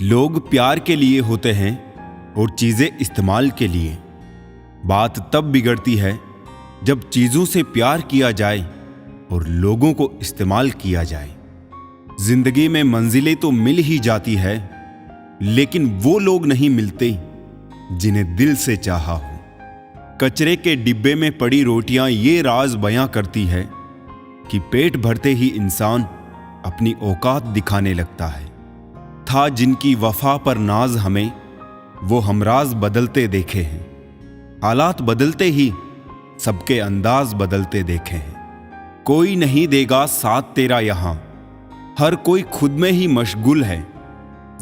लोग प्यार के लिए होते हैं और चीजें इस्तेमाल के लिए। बात तब बिगड़ती है जब चीजों से प्यार किया जाए और लोगों को इस्तेमाल किया जाए। जिंदगी में मंजिलें तो मिल ही जाती है, लेकिन वो लोग नहीं मिलते जिन्हें दिल से चाहा हो। कचरे के डिब्बे में पड़ी रोटियां ये राज बयां करती है कि पेट भरते ही इंसान अपनी औकात दिखाने लगता है। था जिनकी वफा पर नाज हमें, वो हमराज बदलते देखे हैं। हालात बदलते ही सबके अंदाज बदलते देखे हैं। कोई नहीं देगा साथ तेरा यहां, हर कोई खुद में ही मशगूल है।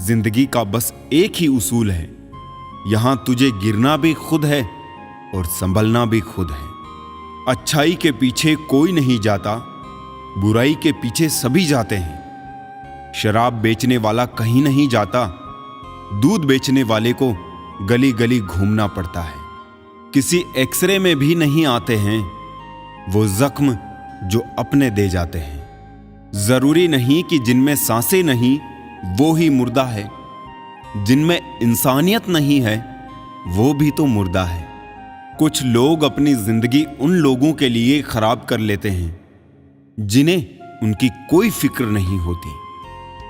जिंदगी का बस एक ही उसूल है, यहां तुझे गिरना भी खुद है और संभलना भी खुद है। अच्छाई के पीछे कोई नहीं जाता, बुराई के पीछे सभी जाते हैं। शराब बेचने वाला कहीं नहीं जाता, दूध बेचने वाले को गली गली घूमना पड़ता है। किसी एक्सरे में भी नहीं आते हैं वो जख्म जो अपने दे जाते हैं। जरूरी नहीं कि जिनमें सांसें नहीं वो ही मुर्दा है, जिनमें इंसानियत नहीं है वो भी तो मुर्दा है। कुछ लोग अपनी जिंदगी उन लोगों के लिए खराब कर लेते हैं जिन्हें उनकी कोई फिक्र नहीं होती।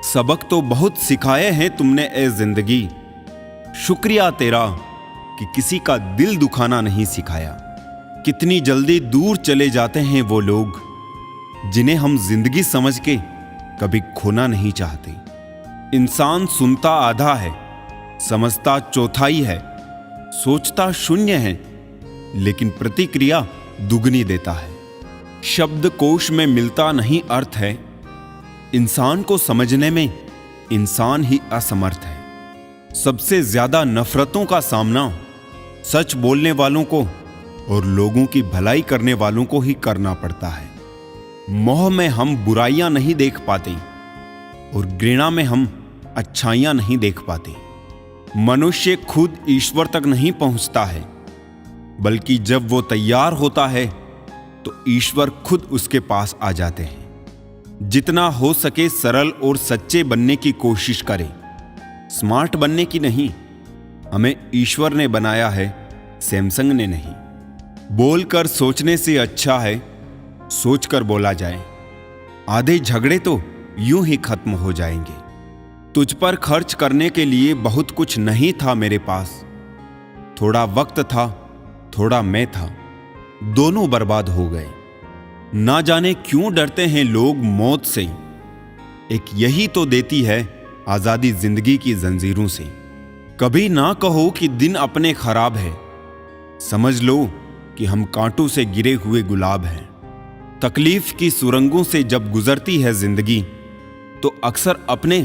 सबक तो बहुत सिखाए हैं तुमने ए जिंदगी, शुक्रिया तेरा कि किसी का दिल दुखाना नहीं सिखाया। कितनी जल्दी दूर चले जाते हैं वो लोग जिन्हें हम जिंदगी समझ के कभी खोना नहीं चाहते। इंसान सुनता आधा है, समझता चौथाई है, सोचता शून्य है, लेकिन प्रतिक्रिया दुगनी देता है। शब्दकोश में मिलता नहीं अर्थ है, इंसान को समझने में इंसान ही असमर्थ है। सबसे ज्यादा नफरतों का सामना सच बोलने वालों को और लोगों की भलाई करने वालों को ही करना पड़ता है। मोह में हम बुराइयां नहीं देख पाते और घृणा में हम अच्छाइयां नहीं देख पाते। मनुष्य खुद ईश्वर तक नहीं पहुंचता है, बल्कि जब वो तैयार होता है तो ईश्वर खुद उसके पास आ जाते हैं। जितना हो सके सरल और सच्चे बनने की कोशिश करें, स्मार्ट बनने की नहीं। हमें ईश्वर ने बनाया है, सैमसंग ने नहीं। बोलकर सोचने से अच्छा है सोचकर बोला जाए। आधे झगड़े तो यूं ही खत्म हो जाएंगे। तुझ पर खर्च करने के लिए बहुत कुछ नहीं था मेरे पास। थोड़ा वक्त था, थोड़ा मैं था, दोनों बर्बाद हो गए। ना जाने क्यों डरते हैं लोग मौत से, एक यही तो देती है आजादी जिंदगी की जंजीरों से। कभी ना कहो कि दिन अपने खराब है, समझ लो कि हम कांटों से गिरे हुए गुलाब हैं। तकलीफ की सुरंगों से जब गुजरती है जिंदगी, तो अक्सर अपने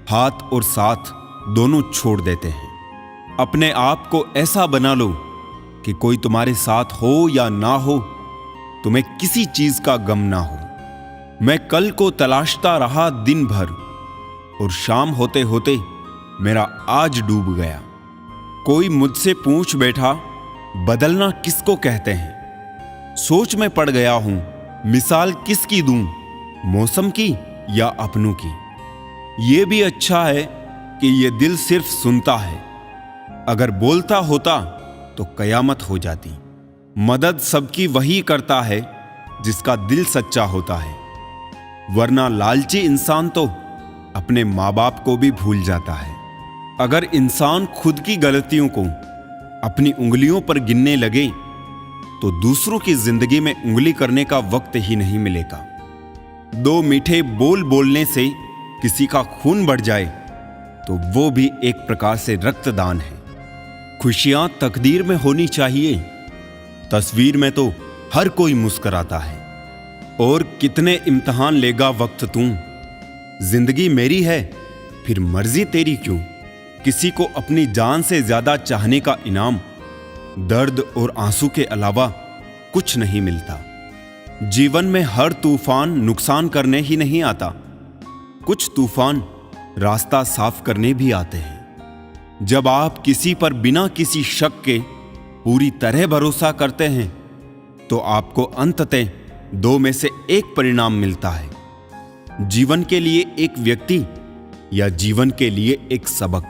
हाथ और साथ दोनों छोड़ देते हैं। अपने आप को ऐसा बना लो कि कोई तुम्हारे साथ हो या ना हो, तुम्हें किसी चीज का गम ना हो। मैं कल को तलाशता रहा दिन भर, और शाम होते होते मेरा आज डूब गया। कोई मुझसे पूछ बैठा, बदलना किसको कहते हैं? सोच में पड़ गया हूं, मिसाल किसकी दूं, मौसम की या अपनों की। ये भी अच्छा है कि ये दिल सिर्फ सुनता है, अगर बोलता होता तो कयामत हो जाती। मदद सबकी वही करता है जिसका दिल सच्चा होता है, वरना लालची इंसान तो अपने माँ बाप को भी भूल जाता है। अगर इंसान खुद की गलतियों को अपनी उंगलियों पर गिनने लगे तो दूसरों की जिंदगी में उंगली करने का वक्त ही नहीं मिलेगा। दो मीठे बोल बोलने से किसी का खून बढ़ जाए तो वो भी एक प्रकार से रक्तदान है। खुशियां तकदीर में होनी चाहिए, तस्वीर में तो हर कोई मुस्कुराता है। और कितने इम्तिहान लेगा वक्त तू, जिंदगी मेरी है फिर मर्जी तेरी क्यों। किसी को अपनी जान से ज्यादा चाहने का इनाम दर्द और आंसू के अलावा कुछ नहीं मिलता। जीवन में हर तूफान नुकसान करने ही नहीं आता, कुछ तूफान रास्ता साफ करने भी आते हैं। जब आप किसी पर बिना किसी शक के पूरी तरह भरोसा करते हैं तो आपको अंततः दो में से एक परिणाम मिलता है। जीवन के लिए एक व्यक्ति या जीवन के लिए एक सबक।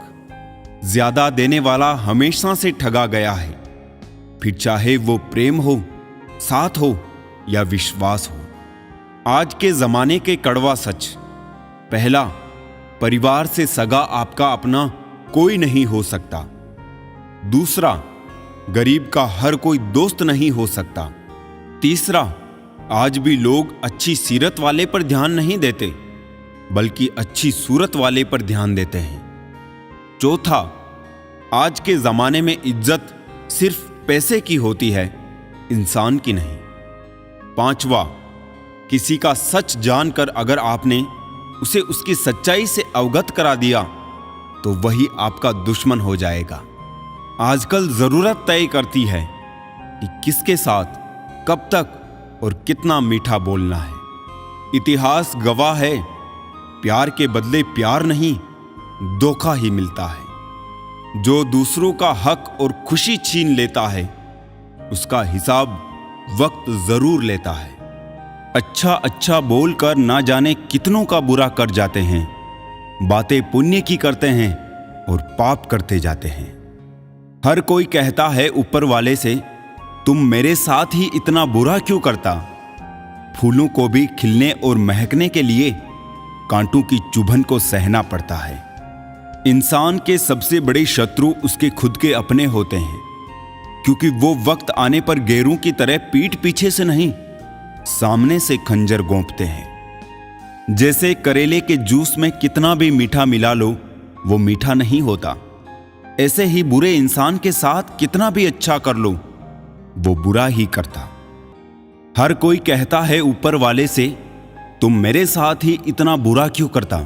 ज्यादा देने वाला हमेशा से ठगा गया है, फिर चाहे वो प्रेम हो, साथ हो या विश्वास हो। आज के जमाने के कड़वा सच। पहला, परिवार से सगा आपका अपना कोई नहीं हो सकता। दूसरा, गरीब का हर कोई दोस्त नहीं हो सकता। तीसरा, आज भी लोग अच्छी सीरत वाले पर ध्यान नहीं देते, बल्कि अच्छी सूरत वाले पर ध्यान देते हैं। चौथा, आज के जमाने में इज्जत सिर्फ पैसे की होती है, इंसान की नहीं। पांचवा, किसी का सच जानकर अगर आपने उसे उसकी सच्चाई से अवगत करा दिया तो वही आपका दुश्मन हो जाएगा। आजकल जरूरत तय करती है कि किसके साथ, कब तक और कितना मीठा बोलना है। इतिहास गवाह है, प्यार के बदले प्यार नहीं, धोखा ही मिलता है। जो दूसरों का हक और खुशी छीन लेता है, उसका हिसाब वक्त जरूर लेता है। अच्छा अच्छा बोलकर ना जाने कितनों का बुरा कर जाते हैं। बातें पुण्य की करते हैं और पाप करते जाते हैं। हर कोई कहता है ऊपर वाले से, तुम मेरे साथ ही इतना बुरा क्यों करता। फूलों को भी खिलने और महकने के लिए कांटों की चुभन को सहना पड़ता है। इंसान के सबसे बड़े शत्रु उसके खुद के अपने होते हैं, क्योंकि वो वक्त आने पर गैरों की तरह पीठ पीछे से नहीं, सामने से खंजर गोंपते हैं। जैसे करेले के जूस में कितना भी मीठा मिला लो, वो मीठा नहीं होता, ऐसे ही बुरे इंसान के साथ कितना भी अच्छा कर लो, वो बुरा ही करता। हर कोई कहता है ऊपर वाले से, तुम मेरे साथ ही इतना बुरा क्यों करता।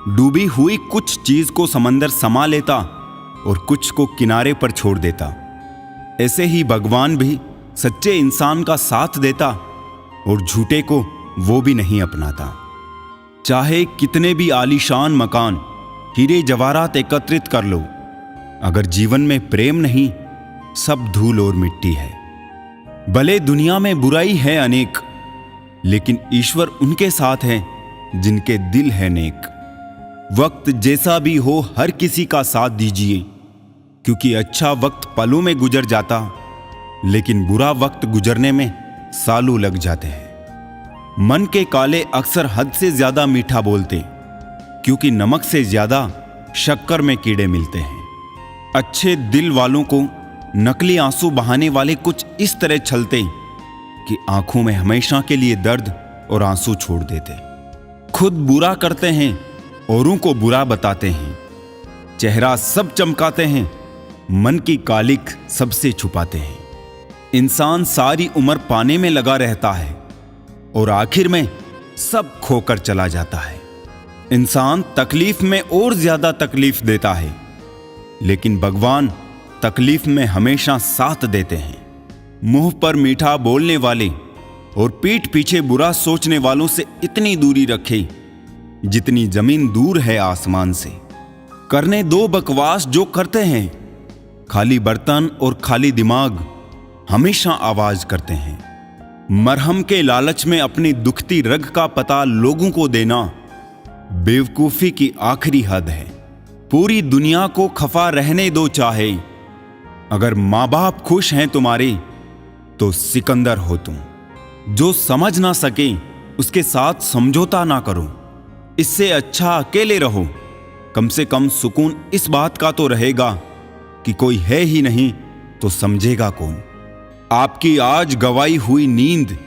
डूबी हुई कुछ चीज को समंदर समा लेता और कुछ को किनारे पर छोड़ देता। ऐसे ही भगवान भी सच्चे इंसान का साथ देता और झूठे को वो भी नहीं अपनाता। चाहे कितने भी आलीशान मकान, हीरे जवाहरात एकत्रित कर लो, अगर जीवन में प्रेम नहीं, सब धूल और मिट्टी है। भले दुनिया में बुराई है अनेक, लेकिन ईश्वर उनके साथ है जिनके दिल है नेक। वक्त जैसा भी हो हर किसी का साथ दीजिए, क्योंकि अच्छा वक्त पलों में गुजर जाता, लेकिन बुरा वक्त गुजरने में सालों लग जाते हैं। मन के काले अक्सर हद से ज्यादा मीठा बोलते, क्योंकि नमक से ज्यादा शक्कर में कीड़े मिलते हैं। अच्छे दिल वालों को नकली आंसू बहाने वाले कुछ इस तरह छलते कि आंखों में हमेशा के लिए दर्द और आंसू छोड़ देते। खुद बुरा करते हैं, औरों को बुरा बताते हैं। चेहरा सब चमकाते हैं, मन की कालिक सबसे छुपाते हैं। इंसान सारी उम्र पाने में लगा रहता है और आखिर में सब खोकर चला जाता है। इंसान तकलीफ में और ज्यादा तकलीफ देता है, लेकिन भगवान तकलीफ में हमेशा साथ देते हैं। मुंह पर मीठा बोलने वाले और पीठ पीछे बुरा सोचने वालों से इतनी दूरी रखे जितनी जमीन दूर है आसमान से। करने दो बकवास जो करते हैं, खाली बर्तन और खाली दिमाग हमेशा आवाज करते हैं। मरहम के लालच में अपनी दुखती रग का पता लोगों को देना बेवकूफी की आखिरी हद है। पूरी दुनिया को खफा रहने दो चाहे, अगर माँ बाप खुश हैं तुम्हारे तो सिकंदर हो तुम। जो समझ ना सके उसके साथ समझौता ना करो, इससे अच्छा अकेले रहो। कम से कम सुकून इस बात का तो रहेगा कि कोई है ही नहीं तो समझेगा कौन। आपकी आज गवाई हुई नींद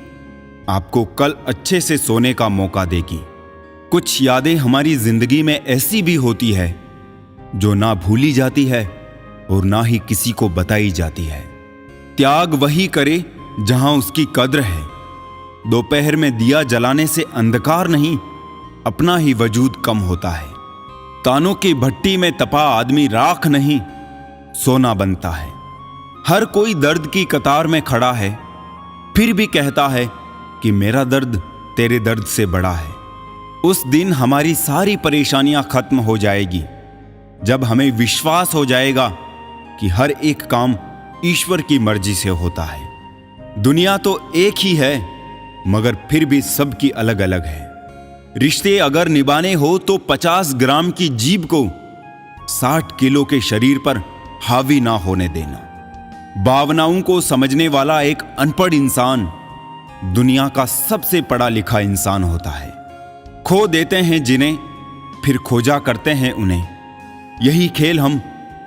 आपको कल अच्छे से सोने का मौका देगी। कुछ यादें हमारी जिंदगी में ऐसी भी होती है जो ना भूली जाती है और ना ही किसी को बताई जाती है। त्याग वही करे जहां उसकी कद्र है। दोपहर में दिया जलाने से अंधकार नहीं, अपना ही वजूद कम होता है। तानों की भट्टी में तपा आदमी राख नहीं, सोना बनता है। हर कोई दर्द की कतार में खड़ा है, फिर भी कहता है कि मेरा दर्द तेरे दर्द से बड़ा है। उस दिन हमारी सारी परेशानियां खत्म हो जाएगी, जब हमें विश्वास हो जाएगा कि हर एक काम ईश्वर की मर्जी से होता है। दुनिया तो एक ही है, मगर फिर भी सबकी अलग अलग है। रिश्ते अगर निभाने हो तो 50 ग्राम की जीभ को 60 किलो के शरीर पर हावी ना होने देना। भावनाओं को समझने वाला एक अनपढ़ इंसान दुनिया का सबसे पढ़ा लिखा इंसान होता है। खो देते हैं जिन्हें, फिर खोजा करते हैं उन्हें। यही खेल हम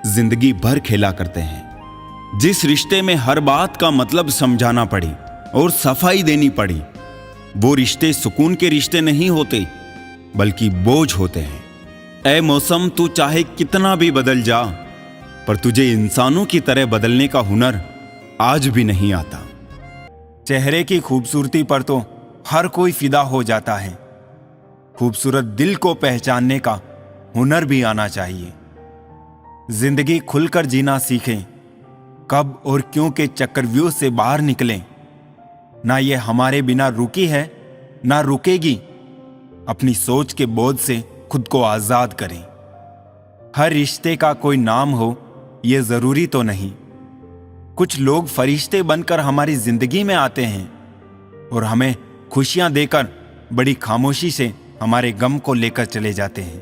जिंदगी भर खेला करते हैं। जिस रिश्ते में हर बात का मतलब समझाना पड़ी और सफाई देनी पड़ी, वो रिश्ते सुकून के रिश्ते नहीं होते, बल्कि बोझ होते हैं। ऐ मौसम, तू चाहे कितना भी बदल जा, पर तुझे इंसानों की तरह बदलने का हुनर आज भी नहीं आता। चेहरे की खूबसूरती पर तो हर कोई फिदा हो जाता है। खूबसूरत दिल को पहचानने का हुनर भी आना चाहिए। जिंदगी खुलकर जीना सीखें, कब और क्यों के चक्रव्यूह से बाहर निकलें। ना ये हमारे बिना रुकी है, ना रुकेगी। अपनी सोच के बोझ से खुद को आजाद करें। हर रिश्ते का कोई नाम हो, ये जरूरी तो नहीं। कुछ लोग फरिश्ते बनकर हमारी जिंदगी में आते हैं और हमें खुशियां देकर बड़ी खामोशी से हमारे गम को लेकर चले जाते हैं।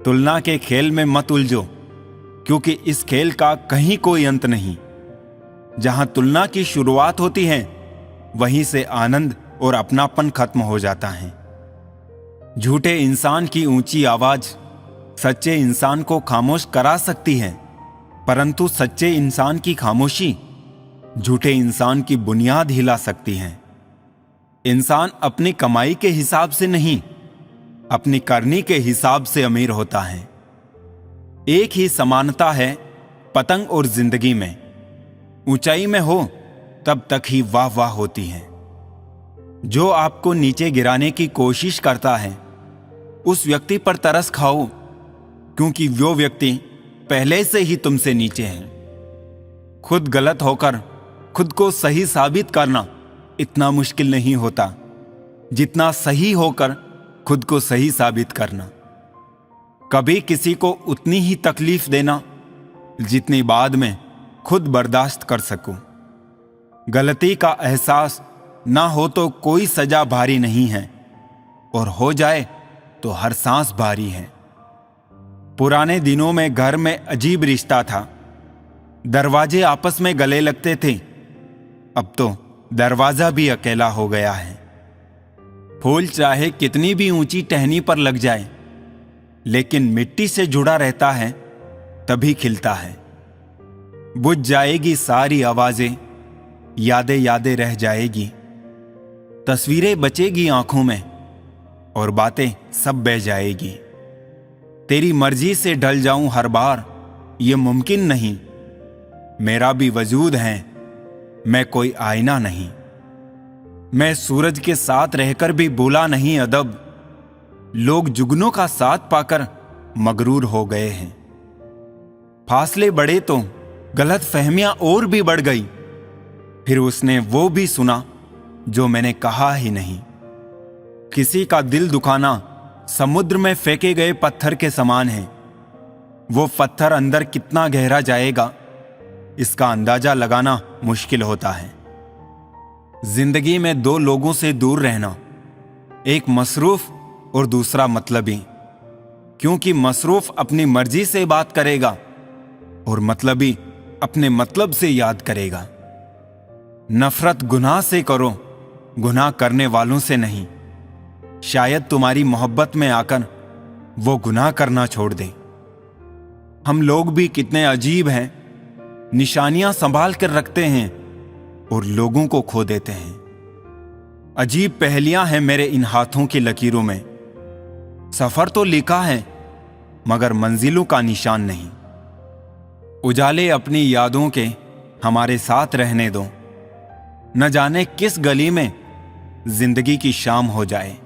तुलना के खेल में मत उलझो, क्योंकि इस खेल का कहीं कोई अंत नहीं। जहां तुलना की शुरुआत होती है, वहीं से आनंद और अपनापन खत्म हो जाता है। झूठे इंसान की ऊंची आवाज सच्चे इंसान को खामोश करा सकती है, परंतु सच्चे इंसान की खामोशी झूठे इंसान की बुनियाद हिला सकती है। इंसान अपनी कमाई के हिसाब से नहीं, अपनी करनी के हिसाब से अमीर होता है। एक ही समानता है पतंग और जिंदगी में। ऊंचाई में हो तब तक ही वाह वाह होती है। जो आपको नीचे गिराने की कोशिश करता है, उस व्यक्ति पर तरस खाओ, क्योंकि वो व्यक्ति पहले से ही तुमसे नीचे है। खुद गलत होकर खुद को सही साबित करना इतना मुश्किल नहीं होता, जितना सही होकर खुद को सही साबित करना। कभी किसी को उतनी ही तकलीफ देना जितनी बाद में खुद बर्दाश्त कर सकूं। गलती का एहसास ना हो तो कोई सजा भारी नहीं है, और हो जाए तो हर सांस भारी है। पुराने दिनों में घर में अजीब रिश्ता था। दरवाजे आपस में गले लगते थे, अब तो दरवाजा भी अकेला हो गया है। फूल चाहे कितनी भी ऊंची टहनी पर लग जाए, लेकिन मिट्टी से जुड़ा रहता है तभी खिलता है। बुझ जाएगी सारी आवाजें, यादें यादें रह जाएगी। तस्वीरें बचेगी आंखों में और बातें सब बह जाएगी। तेरी मर्जी से ढल जाऊं हर बार, ये मुमकिन नहीं। मेरा भी वजूद है, मैं कोई आईना नहीं। मैं सूरज के साथ रहकर भी भूला नहीं अदब। लोग जुगनों का साथ पाकर मगरूर हो गए हैं। फासले बढ़े तो गलत फहमियां और भी बढ़ गई। फिर उसने वो भी सुना जो मैंने कहा ही नहीं। किसी का दिल दुखाना समुद्र में फेंके गए पत्थर के समान है। वो पत्थर अंदर कितना गहरा जाएगा, इसका अंदाजा लगाना मुश्किल होता है। जिंदगी में दो लोगों से दूर रहना, एक मसरूफ और दूसरा मतलबी, क्योंकि मसरूफ अपनी मर्जी से बात करेगा और मतलबी अपने मतलब से याद करेगा। नफरत गुनाह से करो, गुनाह करने वालों से नहीं। शायद तुम्हारी मोहब्बत में आकर वो गुनाह करना छोड़ दे। हम लोग भी कितने अजीब हैं, निशानियां संभाल कर रखते हैं और लोगों को खो देते हैं। अजीब पहेलियां हैं मेरे इन हाथों की लकीरों में। सफर तो लिखा है, मगर मंजिलों का निशान नहीं। उजाले अपनी यादों के हमारे साथ रहने दो, न जाने किस गली में जिंदगी की शाम हो जाए।